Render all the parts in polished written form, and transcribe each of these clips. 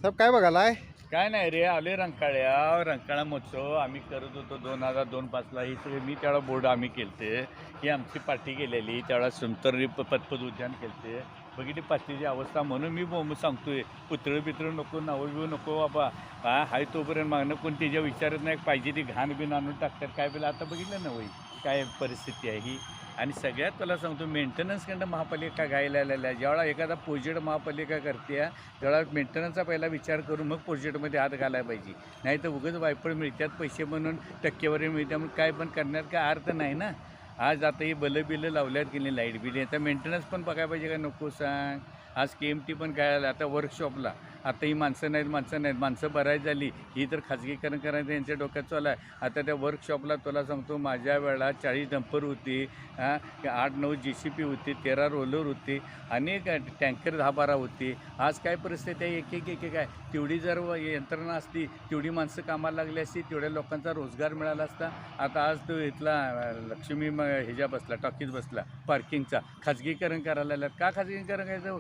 साहेब काय बघालाय? काय नाही रे, आले रंकाळा महोत्सव आम्ही करत होतो 2002-5ला. ही सगळी मी त्यावेळा बोर्ड आम्ही केलते. ही आमची पार्टी केलेली त्यावेळा सुंतरी पदपद उद्यान केलते. बघितली पार्टीची अवस्था म्हणून मी सांगतोय, पुतळं बितळं नको, नावं बिवं नको बाबा. हाय तोपर्यंत मागणं कोण त्याच्या विचारत नाही, पाहिजे ती घाण बिन आणून टाकतात. काय बिलं आता बघितलं ना वय काय परिस्थिती आहे ही. आणि सगळ्यात तुला सांगतो, मेंटेनन्सकडनं महापालिका गायला आलेल्या आहे. ज्यावेळा एखादा प्रोजेक्ट महापालिका करते त्यावेळेला मेंटेनन्सचा पहिला विचार करून मग प्रोजेक्टमध्ये हात घालायला पाहिजे. नाही तर उगाच वायपळ मिळतात पैसे म्हणून, टक्केवारी मिळते म्हणून काय पण करण्यात काय अर्थ नाही ना. आज आता ही बिलं लावल्यात की नाही, लाईट बिल, याचा मेंटेनन्स पण बघायला पाहिजे का नको सांग. आज KMT पण काय आलं आता वर्कशॉपला. आता ही माणसं माणसं भरायची झाली, ही तर खाजगीकरण करायचं यांच्या डोक्यात चालू आहे. आता त्या वर्कशॉपला तुला सांगतो, माझ्या वेळा 40 डंपर होती, 8-9 JCP होती, 13 रोलर होती, अनेक टँकर 10-12 होती. आज काय परिस्थिती आहे, एक आहे. तेवढी जर यंत्रणा असती, तेवढी माणसं कामाला लागली असती, तेवढ्या लोकांचा रोजगार मिळाला असता. आता आज तो इथला लक्ष्मी ह्याच्या बसला, टॉकीज बसला पार्किंगचा, खाजगीकरण करायला लागल्यात. का खाजगीकरण करायचं?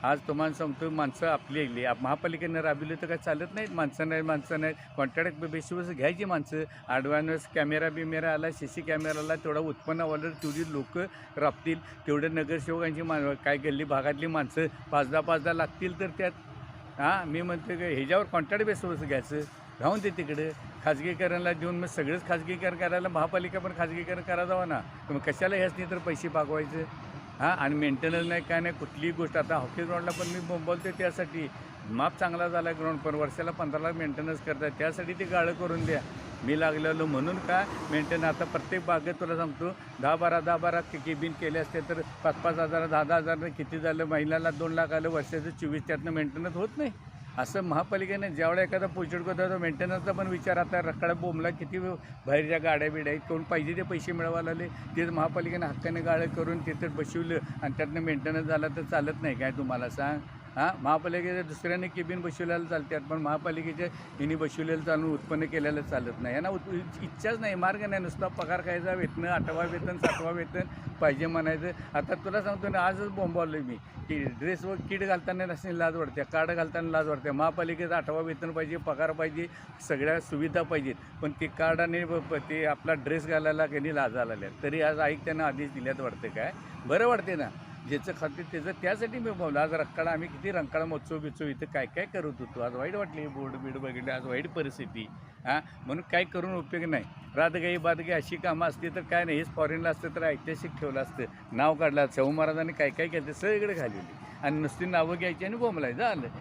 आज तुम्हाला सांगतो, माणसं आपली महापालिकेनं राबविली तर काय चालत नाहीत. माणसं नाहीत कॉन्ट्रॅक्ट बेसिसवर घ्यायची माणसं. ॲडव्हान्स कॅमेरा आला, CC कॅमेरा आला, तेवढा उत्पन्न वाढलं, तेवढी लोक राबतील, तेवढे नगरसेवकांची काय गल्ली भागातली माणसं 5-10 लागतील. तर त्यात मी म्हणतो की ह्याच्यावर कॉन्ट्रॅक्ट बेसिसवर घ्यायचं, राहून दे तिकडे. खाजगीकरणला देऊन मग सगळंच खाजगीकरण करायला महापालिका पण खाजगीकरण करायला जावं ना. मग कशाला ह्याच नाही तर पैसे भागवायचं. आणि मेंटेनन्स नाही, काय नाही, कुठलीही गोष्ट. आता हॉकी ग्राउंडला पण मी बोलतो त्यासाठी माप चांगला झाला ग्राउंड, पण वर्षाला 15 लाख मेंटेनन्स करतात. त्यासाठी ते गाळं करून द्या. मी लागलेलो म्हणून का मेंटेनन्स. आता प्रत्येक बागेत तुला सांगतो 10-12 केबिन केले असते तर 5-5 हजार 10-10 हजार किती झालं, महिन्याला 2 लाख आलं, वर्षाचं 24, त्यातनं मेंटेनन्स होत नाही. असं महापालिकेने ज्यावेळेला एखादा प्रोजेक्ट करतो तो मेंटेनन्सचा पण विचार. आता रक्कड बोंबला किती बाहेरच्या गाड्या बिड्या आहेत, कोण पाहिजे ते पैसे मिळवायला आले, तेच महापालिकेने हक्काने गाळं करून तिथे बसवलं आणि त्यातनं मेंटेनन्स झाला तर चालत नाही काय तुम्हाला सांग. महापालिकेच्या दुसऱ्याने केबिन बसवलेलं चालतात, पण महापालिकेच्या हिने बसवलेलं चालून उत्पन्न केलेलं चालत नाही. यांना इच्छाच नाही, मार्ग नाही. नुसता पगार खायचा, वेतनं 8वा वेतन 7वा वेतन पाहिजे म्हणायचं. आता तुला सांगतो ना, आजच बोंबावलं मी की ड्रेसवर किट घालताना नसणे लाज वाटते, कार्ड घालताना लाज वाटते. महापालिकेचं 8वा वेतन पाहिजे, पगार पाहिजे, सगळ्या सुविधा पाहिजेत, पण ते कार्ड आणि ते आपला ड्रेस घालायला काही लाज आलेल्या. तरी आज त्यांना आदेश दिल्यात वाटतं. काय बरं वाटते ना, ज्याचं खाते त्याचं. त्यासाठी मी बोललो आज रंकाळा, आम्ही किती रंकाळा महोत्सव इथं काय काय करत होतो. आज वाईट वाटली, बोर्ड बघितले, आज वाईट परिस्थिती. म्हणून काय करून उपयोग नाही. रातगाई बादगाई अशी कामं असती तर काय नाही, हेच फॉरेनला असतं तर ऐतिहासिक ठेवलं असतं. नाव काढलं, शाहू महाराजांनी काय काय केलं ते सगळीकडे घालवली आणि नुसती नावं घ्यायची आणि बोंबलाय झालं.